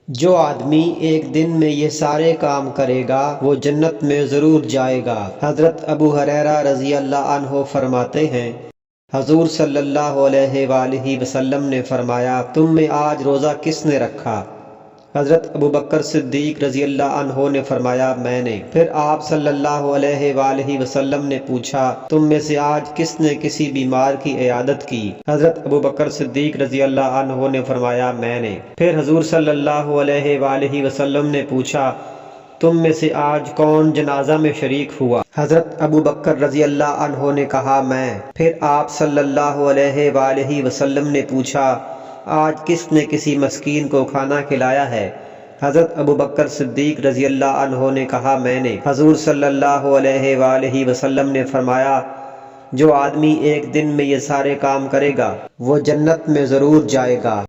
جو آدمی ایک دن میں یہ سارے کام کرے گا وہ جنت میں ضرور جائے گا۔ حضرت ابو ہریرہ رضی اللہ عنہ فرماتے ہیں، حضور صلی اللہ علیہ وآلہ وسلم نے فرمایا، تم میں آج روزہ کس نے رکھا؟ حضرت ابو بکر صدیق رضی اللہ عنہ نے فرمایا، میں نے۔ پھر آپ صلی اللہ علیہ وآلہ وسلم نے پوچھا، تم میں سے آج کس نے کسی بیمار کی عیادت کی؟ حضرت ابو بکر صدیق رضی اللہ عنہ نے فرمایا، میں نے۔ پھر حضور صلی اللہ علیہ وآلہ وسلم نے پوچھا، تم میں سے آج کون جنازہ میں شریک ہوا؟ حضرت ابو بکر رضی اللہ عنہ نے کہا، میں۔ پھر آپ صلی اللہ علیہ وآلہ وسلم نے پوچھا، آج کس نے کسی مسکین کو کھانا کھلایا ہے؟ حضرت ابو بکر صدیق رضی اللہ عنہ نے کہا، میں نے۔ حضور صلی اللہ علیہ وآلہ وسلم نے فرمایا، جو آدمی ایک دن میں یہ سارے کام کرے گا وہ جنت میں ضرور جائے گا۔